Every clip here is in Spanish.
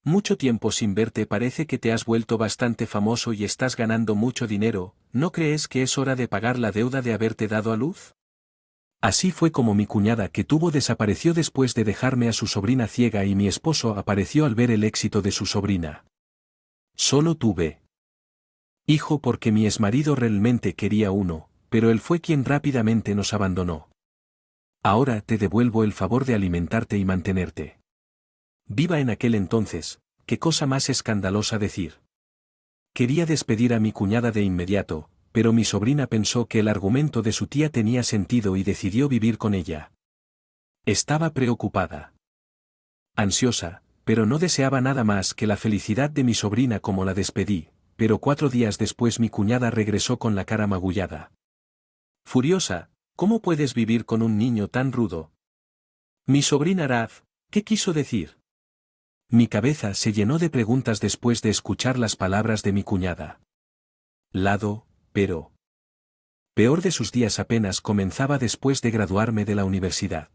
Mucho tiempo sin verte, parece que te has vuelto bastante famoso y estás ganando mucho dinero, ¿no crees que es hora de pagar la deuda de haberte dado a luz? Así fue como mi cuñada que tuvo desapareció después de dejarme a su sobrina ciega y mi esposo apareció al ver el éxito de su sobrina. Solo tuve hijo porque mi exmarido realmente quería uno, pero él fue quien rápidamente nos abandonó. Ahora te devuelvo el favor de alimentarte y mantenerte. Viva en aquel entonces, qué cosa más escandalosa decir. Quería despedir a mi cuñada de inmediato, pero mi sobrina pensó que el argumento de su tía tenía sentido y decidió vivir con ella. Estaba preocupada, ansiosa, pero no deseaba nada más que la felicidad de mi sobrina como la despedí, pero 4 días después mi cuñada regresó con la cara magullada. Furiosa, ¿cómo puedes vivir con un niño tan rudo? Mi sobrina Raz, ¿qué quiso decir? Mi cabeza se llenó de preguntas después de escuchar las palabras de mi cuñada. Pero peor de sus días apenas comenzaba después de graduarme de la universidad.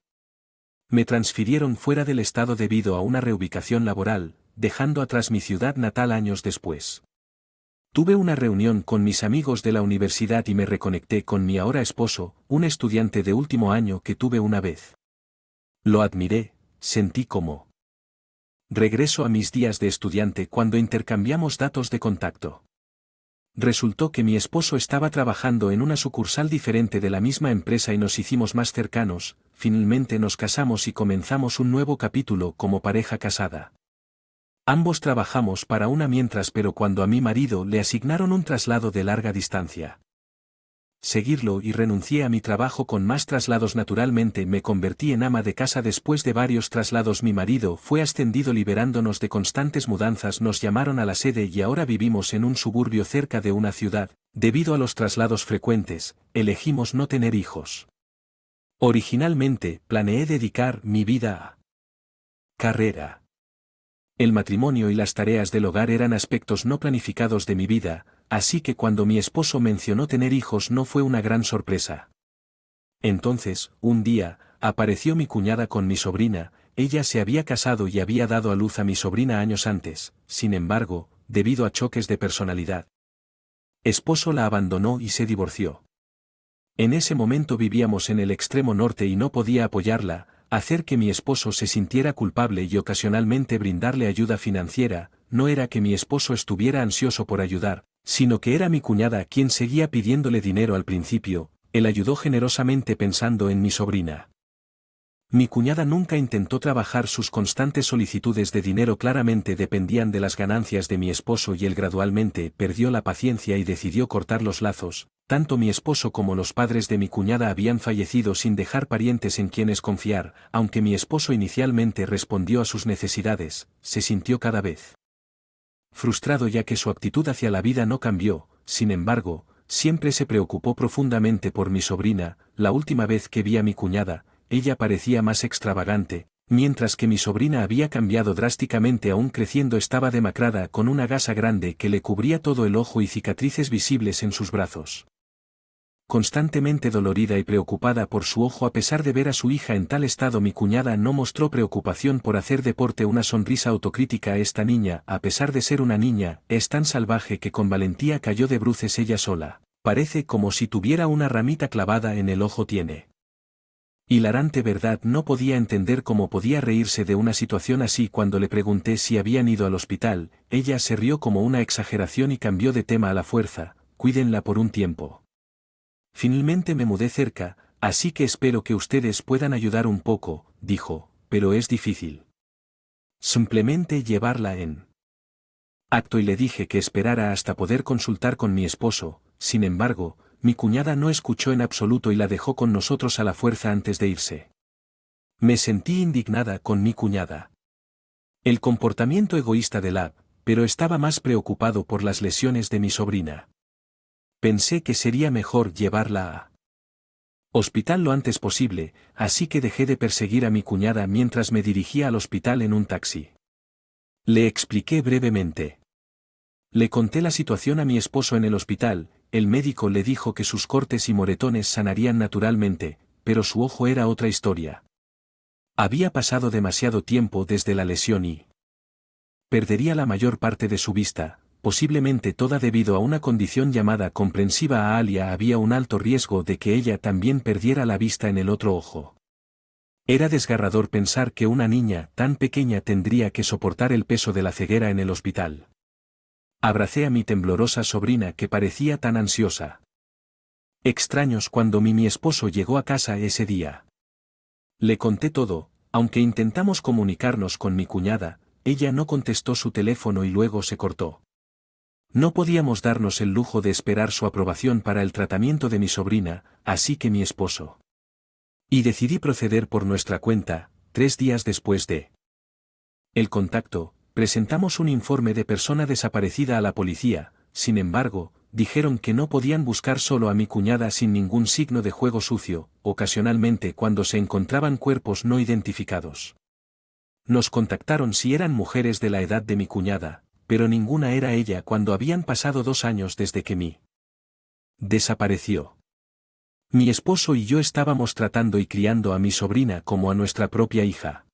Me transfirieron fuera del estado debido a una reubicación laboral, dejando atrás mi ciudad natal años después. Tuve una reunión con mis amigos de la universidad y me reconecté con mi ahora esposo, un estudiante de último año que tuve una vez. Lo admiré, sentí como regreso a mis días de estudiante cuando intercambiamos datos de contacto. Resultó que mi esposo estaba trabajando en una sucursal diferente de la misma empresa y nos hicimos más cercanos, finalmente nos casamos y comenzamos un nuevo capítulo como pareja casada. Ambos trabajamos para una mientras, pero cuando a mi marido le asignaron un traslado de larga distancia. Seguirlo y renuncié a mi trabajo con más traslados. Naturalmente me convertí en ama de casa después de varios traslados. Mi marido fue ascendido liberándonos de constantes mudanzas. Nos llamaron a la sede y ahora vivimos en un suburbio cerca de una ciudad. Debido a los traslados frecuentes, elegimos no tener hijos. Originalmente planeé dedicar mi vida a carrera. El matrimonio y las tareas del hogar eran aspectos no planificados de mi vida, así que cuando mi esposo mencionó tener hijos no fue una gran sorpresa. Entonces, un día, apareció mi cuñada con mi sobrina. Ella se había casado y había dado a luz a mi sobrina años antes, sin embargo, debido a choques de personalidad. Esposo la abandonó y se divorció. En ese momento vivíamos en el extremo norte y no podía apoyarla, hacer que mi esposo se sintiera culpable y ocasionalmente brindarle ayuda financiera. No era que mi esposo estuviera ansioso por ayudar, sino que era mi cuñada quien seguía pidiéndole dinero al principio. Él ayudó generosamente pensando en mi sobrina. Mi cuñada nunca intentó trabajar. Sus constantes solicitudes de dinero claramente dependían de las ganancias de mi esposo y él gradualmente perdió la paciencia y decidió cortar los lazos. Tanto mi esposo como los padres de mi cuñada habían fallecido sin dejar parientes en quienes confiar. Aunque mi esposo inicialmente respondió a sus necesidades, se sintió cada vez frustrado ya que su actitud hacia la vida no cambió. Sin embargo, siempre se preocupó profundamente por mi sobrina. La última vez que vi a mi cuñada, ella parecía más extravagante, mientras que mi sobrina había cambiado drásticamente. Aún creciendo estaba demacrada con una gasa grande que le cubría todo el ojo y cicatrices visibles en sus brazos. Constantemente dolorida y preocupada por su ojo a pesar de ver a su hija en tal estado, mi cuñada no mostró preocupación por hacer deporte. Una sonrisa autocrítica a esta niña, a pesar de ser una niña, es tan salvaje que con valentía cayó de bruces ella sola. Parece como si tuviera una ramita clavada en el ojo. Tiene hilarante, ¿verdad? No podía entender cómo podía reírse de una situación así. Cuando le pregunté si habían ido al hospital, ella se rió como una exageración y cambió de tema a la fuerza. Cuídenla por un tiempo. Finalmente me mudé cerca, así que espero que ustedes puedan ayudar un poco, dijo, pero es difícil. Simplemente llevarla en acto y le dije que esperara hasta poder consultar con mi esposo. Sin embargo, mi cuñada no escuchó en absoluto y la dejó con nosotros a la fuerza antes de irse. Me sentí indignada con mi cuñada. El comportamiento egoísta de Lab, pero estaba más preocupado por las lesiones de mi sobrina. Pensé que sería mejor llevarla a hospital lo antes posible, así que dejé de perseguir a mi cuñada mientras me dirigía al hospital en un taxi. Le expliqué brevemente. Le conté la situación a mi esposo en el hospital. El médico le dijo que sus cortes y moretones sanarían naturalmente, pero su ojo era otra historia. Había pasado demasiado tiempo desde la lesión y Perdería la mayor parte de su vista, posiblemente toda debido a una condición llamada comprensiva. A Alia había un alto riesgo de que ella también perdiera la vista en el otro ojo. Era desgarrador pensar que una niña tan pequeña tendría que soportar el peso de la ceguera en el hospital. Abracé a mi temblorosa sobrina que parecía tan ansiosa. Extraños cuando mi esposo llegó a casa ese día. Le conté todo, aunque intentamos comunicarnos con mi cuñada, ella no contestó su teléfono y luego se cortó. No podíamos darnos el lujo de esperar su aprobación para el tratamiento de mi sobrina, así que mi esposo. Y decidí proceder por nuestra cuenta, 3 días después de el contacto, presentamos un informe de persona desaparecida a la policía. Sin embargo, dijeron que no podían buscar solo a mi cuñada sin ningún signo de juego sucio, ocasionalmente cuando se encontraban cuerpos no identificados. Nos contactaron si eran mujeres de la edad de mi cuñada, pero ninguna era ella cuando habían pasado 2 años desde que mi desapareció. Mi esposo y yo estábamos tratando y criando a mi sobrina como a nuestra propia hija.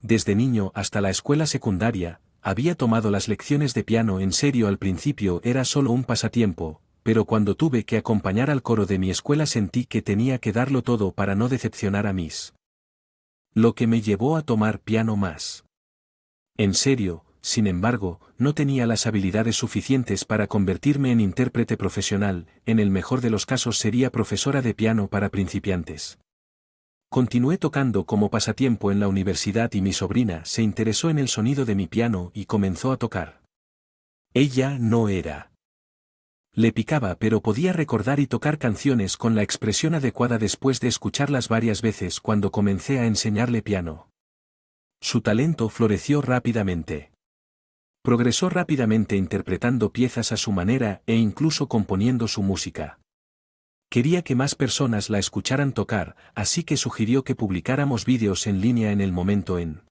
Desde niño hasta la escuela secundaria, había tomado las lecciones de piano en serio. Al principio era solo un pasatiempo, pero cuando tuve que acompañar al coro de mi escuela sentí que tenía que darlo todo para no decepcionar a mis. Lo que me llevó a tomar piano más en serio. Sin embargo, no tenía las habilidades suficientes para convertirme en intérprete profesional. En el mejor de los casos sería profesora de piano para principiantes. Continué tocando como pasatiempo en la universidad y mi sobrina se interesó en el sonido de mi piano y comenzó a tocar. Ella no era. Le picaba, pero podía recordar y tocar canciones con la expresión adecuada después de escucharlas varias veces cuando comencé a enseñarle piano. Su talento floreció rápidamente. Progresó rápidamente interpretando piezas a su manera e incluso componiendo su música. Quería que más personas la escucharan tocar, así que sugirió que publicáramos vídeos en línea en el momento en.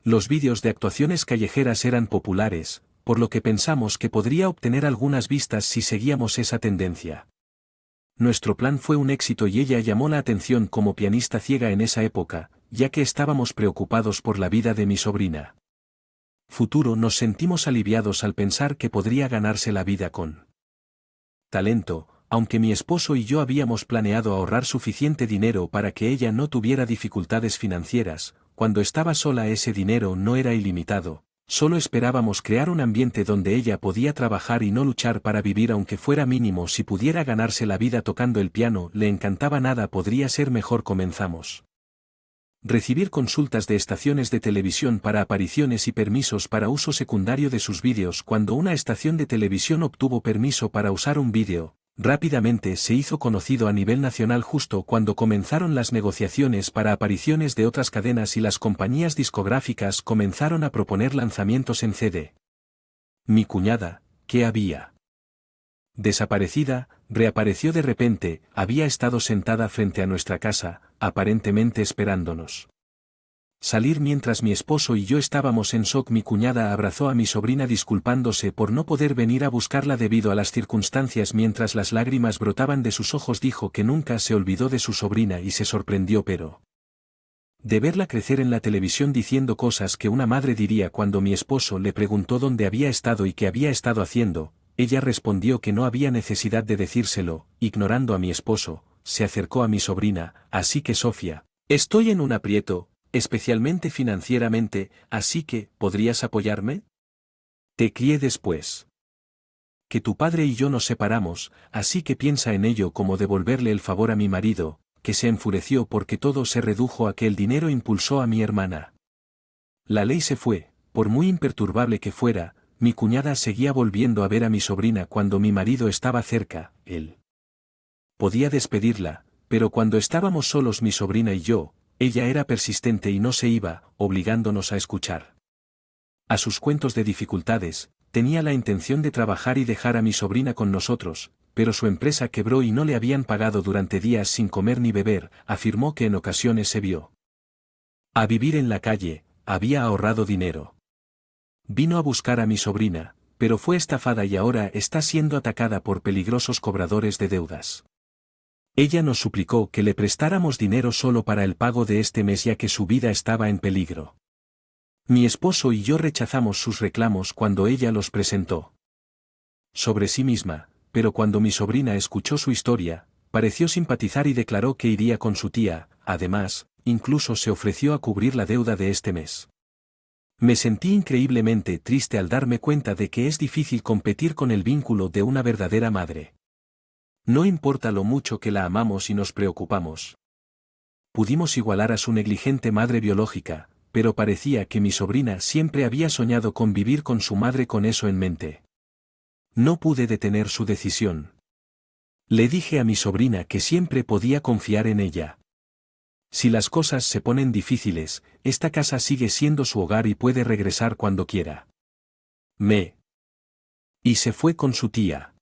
Los vídeos de actuaciones callejeras eran populares, por lo que pensamos que podría obtener algunas vistas si seguíamos esa tendencia. Nuestro plan fue un éxito y ella llamó la atención como pianista ciega en esa época, ya que estábamos preocupados por la vida de mi sobrina. Futuro. Nos sentimos aliviados al pensar que podría ganarse la vida con talento, aunque mi esposo y yo habíamos planeado ahorrar suficiente dinero para que ella no tuviera dificultades financieras. Cuando estaba sola ese dinero no era ilimitado, solo esperábamos crear un ambiente donde ella podía trabajar y no luchar para vivir aunque fuera mínimo. Si pudiera ganarse la vida tocando el piano le encantaba. Nada podría ser mejor. Comenzamos recibir consultas de estaciones de televisión para apariciones y permisos para uso secundario de sus vídeos. Cuando una estación de televisión obtuvo permiso para usar un vídeo, rápidamente se hizo conocido a nivel nacional. Justo cuando comenzaron las negociaciones para apariciones de otras cadenas y las compañías discográficas comenzaron a proponer lanzamientos en CD. Mi cuñada, que había desaparecida, reapareció de repente. Había estado sentada frente a nuestra casa, aparentemente esperándonos salir mientras mi esposo y yo estábamos en shock. Mi cuñada abrazó a mi sobrina disculpándose por no poder venir a buscarla debido a las circunstancias. Mientras las lágrimas brotaban de sus ojos dijo que nunca se olvidó de su sobrina y se sorprendió de verla crecer en la televisión diciendo cosas que una madre diría. Cuando mi esposo le preguntó dónde había estado y qué había estado haciendo, ella respondió que no había necesidad de decírselo. Ignorando a mi esposo, se acercó a mi sobrina. Así que Sofía, estoy en un aprieto, especialmente financieramente, así que, ¿podrías apoyarme? Te crié después que tu padre y yo nos separamos, así que piensa en ello como devolverle el favor a mi marido, que se enfureció porque todo se redujo a que el dinero impulsó a mi hermana. La ley se fue. Por muy imperturbable que fuera, mi cuñada seguía volviendo a ver a mi sobrina cuando mi marido estaba cerca. Él podía despedirla, pero cuando estábamos solos mi sobrina y yo, ella era persistente y no se iba, obligándonos a escuchar a sus cuentos de dificultades. Tenía la intención de trabajar y dejar a mi sobrina con nosotros, pero su empresa quebró y no le habían pagado durante días sin comer ni beber. Afirmó que en ocasiones se vio a vivir en la calle. Había ahorrado dinero. Vino a buscar a mi sobrina, pero fue estafada y ahora está siendo atacada por peligrosos cobradores de deudas. Ella nos suplicó que le prestáramos dinero solo para el pago de este mes ya que su vida estaba en peligro. Mi esposo y yo rechazamos sus reclamos cuando ella los presentó sobre sí misma, pero cuando mi sobrina escuchó su historia, pareció simpatizar y declaró que iría con su tía. Además, incluso se ofreció a cubrir la deuda de este mes. Me sentí increíblemente triste al darme cuenta de que es difícil competir con el vínculo de una verdadera madre. No importa lo mucho que la amamos y nos preocupamos. Pudimos igualar a su negligente madre biológica, pero parecía que mi sobrina siempre había soñado con vivir con su madre con eso en mente. No pude detener su decisión. Le dije a mi sobrina que siempre podía confiar en ella. Si las cosas se ponen difíciles, esta casa sigue siendo su hogar y puede regresar cuando quiera. Y se fue con su tía.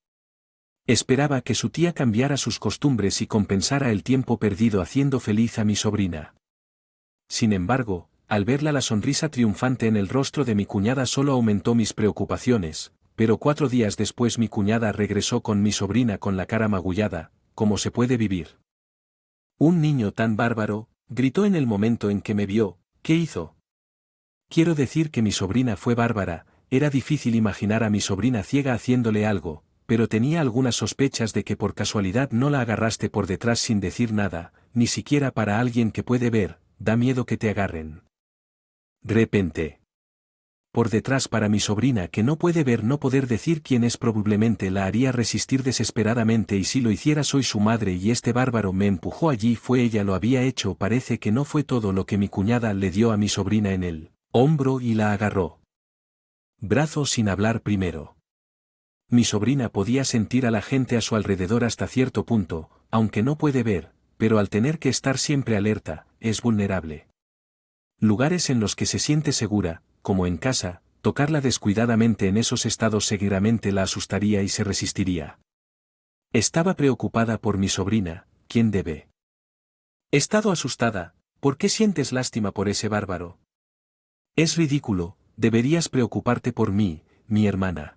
Esperaba que su tía cambiara sus costumbres y compensara el tiempo perdido haciendo feliz a mi sobrina. Sin embargo, al verla la sonrisa triunfante en el rostro de mi cuñada solo aumentó mis preocupaciones, pero 4 días después mi cuñada regresó con mi sobrina con la cara magullada. ¿Cómo se puede vivir? Un niño tan bárbaro, gritó en el momento en que me vio. ¿Qué hizo? Quiero decir que mi sobrina fue bárbara. Era difícil imaginar a mi sobrina ciega haciéndole algo, pero tenía algunas sospechas de que por casualidad no la agarraste por detrás sin decir nada, ni siquiera para alguien que puede ver. Da miedo que te agarren. De repente. Por detrás para mi sobrina que no puede ver, no poder decir quién es, probablemente la haría resistir desesperadamente, y si lo hiciera soy su madre y este bárbaro me empujó allí. Fue ella lo había hecho. Parece que no fue todo lo que mi cuñada le dio a mi sobrina en el hombro y la agarró. Brazo sin hablar primero. Mi sobrina podía sentir a la gente a su alrededor hasta cierto punto, aunque no puede ver, pero al tener que estar siempre alerta, es vulnerable. Lugares en los que se siente segura, como en casa, tocarla descuidadamente en esos estados seguramente la asustaría y se resistiría. Estaba preocupada por mi sobrina. ¿Quién debe? He estado asustada. ¿Por qué sientes lástima por ese bárbaro? Es ridículo. Deberías preocuparte por mí, mi hermana.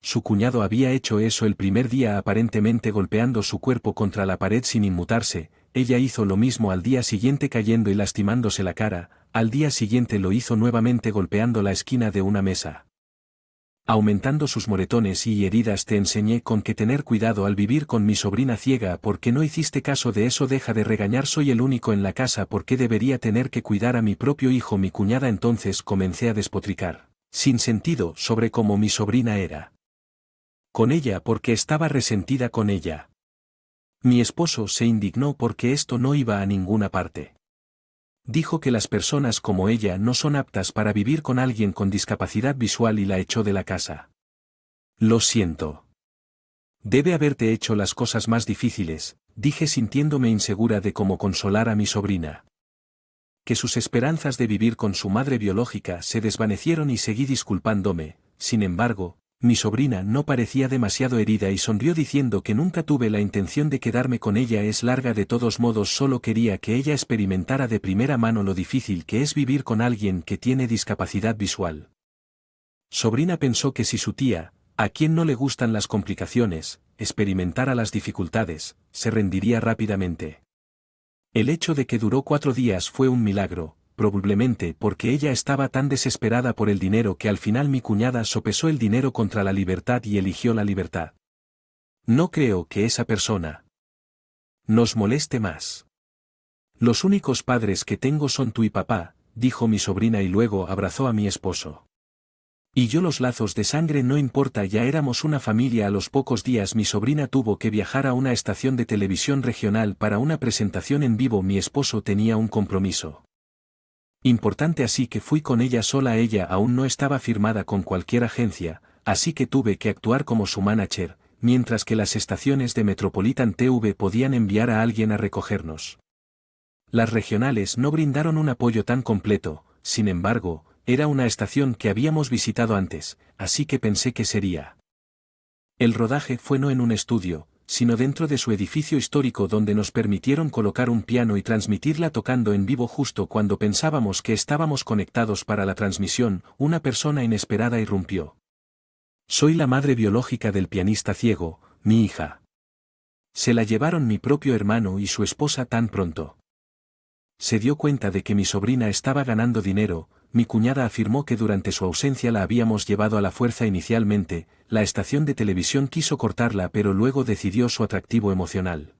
Su cuñado había hecho eso el primer día, aparentemente golpeando su cuerpo contra la pared sin inmutarse. Ella hizo lo mismo al día siguiente, cayendo y lastimándose la cara. Al día siguiente lo hizo nuevamente golpeando la esquina de una mesa, aumentando sus moretones y heridas. Te enseñé con que tener cuidado al vivir con mi sobrina ciega. ¿Por qué no hiciste caso de eso? Deja de regañar, soy el único en la casa. ¿Por qué debería tener que cuidar a mi propio hijo? Mi cuñada. Entonces comencé a despotricar, sin sentido, sobre cómo mi sobrina era con ella porque estaba resentida con ella. Mi esposo se indignó porque esto no iba a ninguna parte. Dijo que las personas como ella no son aptas para vivir con alguien con discapacidad visual y la echó de la casa. Lo siento. Debe haberte hecho las cosas más difíciles, dije sintiéndome insegura de cómo consolar a mi sobrina. Que sus esperanzas de vivir con su madre biológica se desvanecieron y seguí disculpándome. Sin embargo, mi sobrina no parecía demasiado herida y sonrió diciendo que nunca tuve la intención de quedarme con ella. Es larga. De todos modos, solo quería que ella experimentara de primera mano lo difícil que es vivir con alguien que tiene discapacidad visual. Sobrina pensó que si su tía, a quien no le gustan las complicaciones, experimentara las dificultades, se rendiría rápidamente. El hecho de que duró 4 días fue un milagro. Probablemente porque ella estaba tan desesperada por el dinero que al final mi cuñada sopesó el dinero contra la libertad y eligió la libertad. No creo que esa persona nos moleste más. Los únicos padres que tengo son tú y papá, dijo mi sobrina y luego abrazó a mi esposo. Y yo, los lazos de sangre no importa, ya éramos una familia. A los pocos días mi sobrina tuvo que viajar a una estación de televisión regional para una presentación en vivo. Mi esposo tenía un compromiso importante, así que fui con ella sola. Ella aún no estaba firmada con cualquier agencia, así que tuve que actuar como su manager, mientras que las estaciones de Metropolitan TV podían enviar a alguien a recogernos. Las regionales no brindaron un apoyo tan completo. Sin embargo, era una estación que habíamos visitado antes, así que pensé que sería. El rodaje fue no en un estudio, sino dentro de su edificio histórico, donde nos permitieron colocar un piano y transmitirla tocando en vivo. Justo cuando pensábamos que estábamos conectados para la transmisión, una persona inesperada irrumpió. Soy la madre biológica del pianista ciego, mi hija. Se la llevaron mi propio hermano y su esposa tan pronto se dio cuenta de que mi sobrina estaba ganando dinero. mi cuñada afirmó que durante su ausencia la habíamos llevado a la fuerza inicialmente, la estación de televisión quiso cortarla pero luego decidió su atractivo emocional.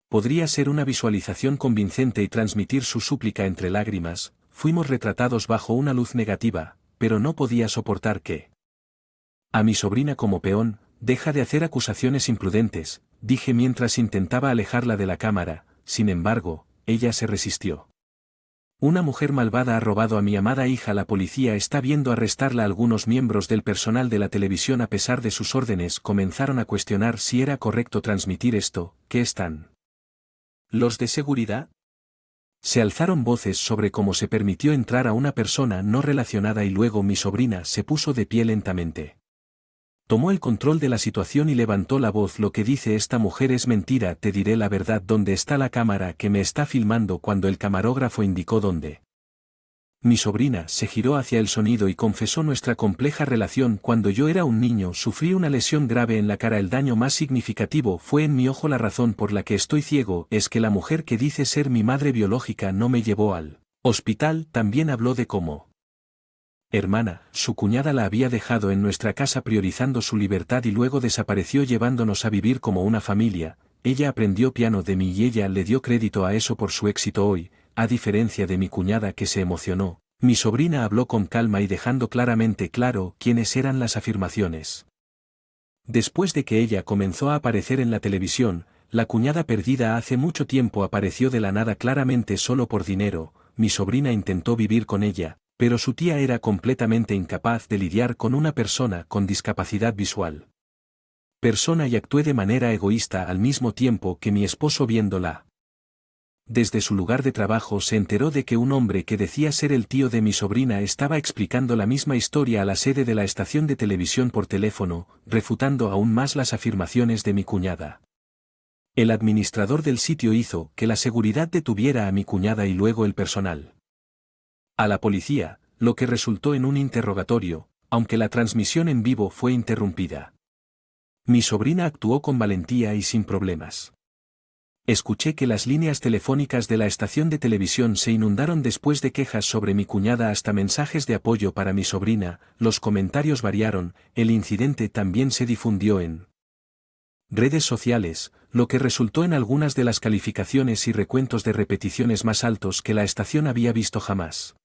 Podría ser una visualización convincente y transmitir su súplica entre lágrimas, fuimos retratados bajo una luz negativa, pero no podía soportar que... A mi sobrina como peón, deja de hacer acusaciones imprudentes, dije mientras intentaba alejarla de la cámara, sin embargo, ella se resistió. Una mujer malvada ha robado a mi amada hija. La policía está viendo arrestarla. Algunos miembros del personal de la televisión, a pesar de sus órdenes, comenzaron a cuestionar si era correcto transmitir esto. ¿Qué están? ¿Los de seguridad? Se alzaron voces sobre cómo se permitió entrar a una persona no relacionada y luego mi sobrina se puso de pie lentamente. Tomó el control de la situación y levantó la voz. Lo que dice esta mujer es mentira. Te diré la verdad. ¿Dónde está la cámara que me está filmando? Cuando el camarógrafo indicó dónde. Mi sobrina se giró hacia el sonido y confesó nuestra compleja relación. Cuando yo era un niño sufrí una lesión grave en la cara. El daño más significativo fue en mi ojo. La razón por la que estoy ciego es que la mujer que dice ser mi madre biológica no me llevó al hospital. También habló de cómo hermana, su cuñada la había dejado en nuestra casa priorizando su libertad y luego desapareció llevándonos a vivir como una familia. Ella aprendió piano de mí y ella le dio crédito a eso por su éxito hoy, a diferencia de mi cuñada que se emocionó. Mi sobrina habló con calma y dejando claramente claro quiénes eran las afirmaciones. Después de que ella comenzó a aparecer en la televisión, la cuñada perdida hace mucho tiempo apareció de la nada claramente solo por dinero. Mi sobrina intentó vivir con ella, pero su tía era completamente incapaz de lidiar con una persona con discapacidad visual. Y actué de manera egoísta al mismo tiempo que mi esposo viéndola. Desde su lugar de trabajo se enteró de que un hombre que decía ser el tío de mi sobrina estaba explicando la misma historia a la sede de la estación de televisión por teléfono, refutando aún más las afirmaciones de mi cuñada. El administrador del sitio hizo que la seguridad detuviera a mi cuñada y luego el personal. A la policía, lo que resultó en un interrogatorio, aunque la transmisión en vivo fue interrumpida. Mi sobrina actuó con valentía y sin problemas. Escuché que las líneas telefónicas de la estación de televisión se inundaron después de quejas sobre mi cuñada hasta mensajes de apoyo para mi sobrina. Los comentarios variaron. El incidente también se difundió en redes sociales, lo que resultó en algunas de las calificaciones y recuentos de repeticiones más altos que la estación había visto jamás.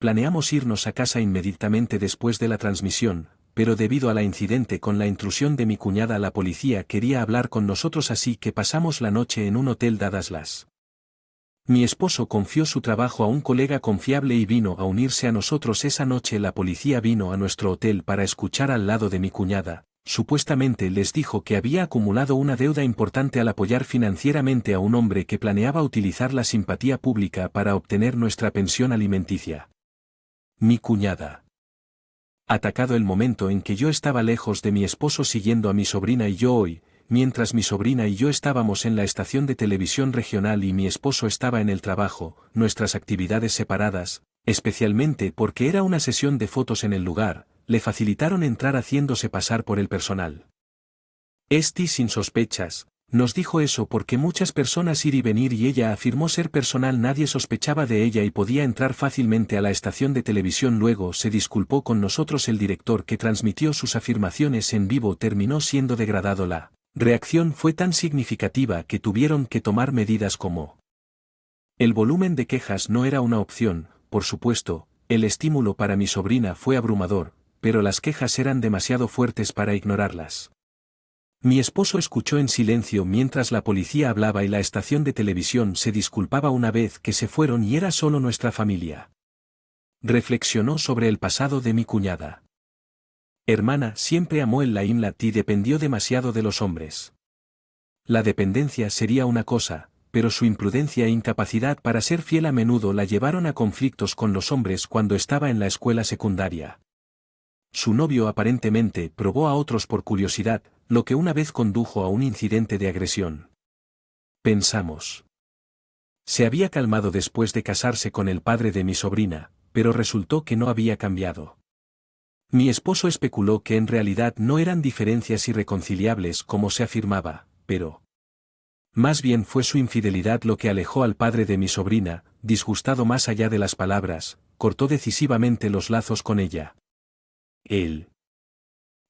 Planeamos irnos a casa inmediatamente después de la transmisión, pero debido a la incidente con la intrusión de mi cuñada la policía quería hablar con nosotros, así que pasamos la noche en un hotel dadas las. Mi esposo confió su trabajo a un colega confiable y vino a unirse a nosotros esa noche. La policía vino a nuestro hotel para escuchar al lado de mi cuñada. Supuestamente les dijo que había acumulado una deuda importante al apoyar financieramente a un hombre que planeaba utilizar la simpatía pública para obtener nuestra pensión alimenticia. Mi cuñada. Atacado el momento en que yo estaba lejos de mi esposo siguiendo a mi sobrina y yo hoy, mientras mi sobrina y yo estábamos en la estación de televisión regional y mi esposo estaba en el trabajo, nuestras actividades separadas, especialmente porque era una sesión de fotos en el lugar, le facilitaron entrar haciéndose pasar por el personal. Sin sospechas, nos dijo eso porque muchas personas ir y venir y ella afirmó ser personal. Nadie sospechaba de ella y podía entrar fácilmente a la estación de televisión. Luego se disculpó con nosotros. El director que transmitió sus afirmaciones en vivo terminó siendo degradado. La reacción fue tan significativa que tuvieron que tomar medidas como el volumen de quejas no era una opción, por supuesto, el estímulo para mi sobrina fue abrumador, pero las quejas eran demasiado fuertes para ignorarlas. Mi esposo escuchó en silencio mientras la policía hablaba y la estación de televisión se disculpaba una vez que se fueron y era solo nuestra familia. Reflexionó sobre el pasado de mi cuñada. Hermana siempre amó el limelight y dependió demasiado de los hombres. La dependencia sería una cosa, pero su imprudencia e incapacidad para ser fiel a menudo la llevaron a conflictos con los hombres cuando estaba en la escuela secundaria. Su novio aparentemente probó a otros por curiosidad, lo que una vez condujo a un incidente de agresión. Pensamos. Se había calmado después de casarse con el padre de mi sobrina, pero resultó que no había cambiado. Mi esposo especuló que en realidad no eran diferencias irreconciliables como se afirmaba, pero más bien fue su infidelidad lo que alejó al padre de mi sobrina. Disgustado más allá de las palabras, cortó decisivamente los lazos con ella. Él.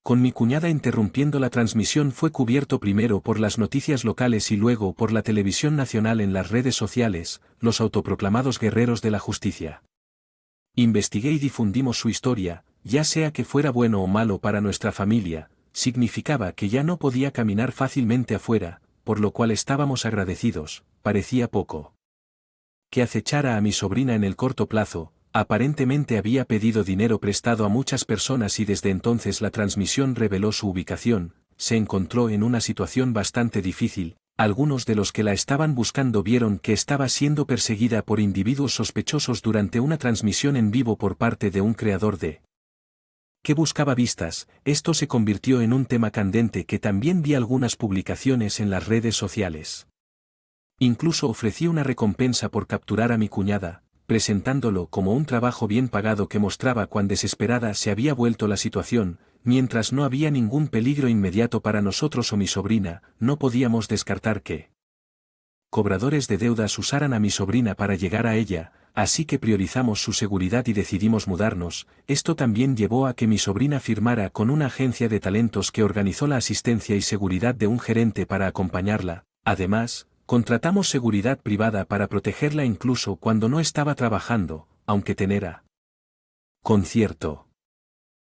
Con mi cuñada interrumpiendo la transmisión fue cubierto primero por las noticias locales y luego por la televisión nacional en las redes sociales, los autoproclamados guerreros de la justicia. Investigué y difundimos su historia, ya sea que fuera bueno o malo para nuestra familia, significaba que ya no podía caminar fácilmente afuera, por lo cual estábamos agradecidos, parecía poco. Que acechara a mi sobrina en el corto plazo, aparentemente había pedido dinero prestado a muchas personas y desde entonces la transmisión reveló su ubicación, se encontró en una situación bastante difícil, algunos de los que la estaban buscando vieron que estaba siendo perseguida por individuos sospechosos durante una transmisión en vivo por parte de un creador que buscaba vistas. Esto se convirtió en un tema candente que también vi algunas publicaciones en las redes sociales. Incluso ofrecí una recompensa por capturar a mi cuñada, presentándolo como un trabajo bien pagado que mostraba cuán desesperada se había vuelto la situación. Mientras no había ningún peligro inmediato para nosotros o mi sobrina, no podíamos descartar que cobradores de deudas usaran a mi sobrina para llegar a ella, así que priorizamos su seguridad y decidimos mudarnos. Esto también llevó a que mi sobrina firmara con una agencia de talentos que organizó la asistencia y seguridad de un gerente para acompañarla. Además, contratamos seguridad privada para protegerla incluso cuando no estaba trabajando, aunque tenera concierto.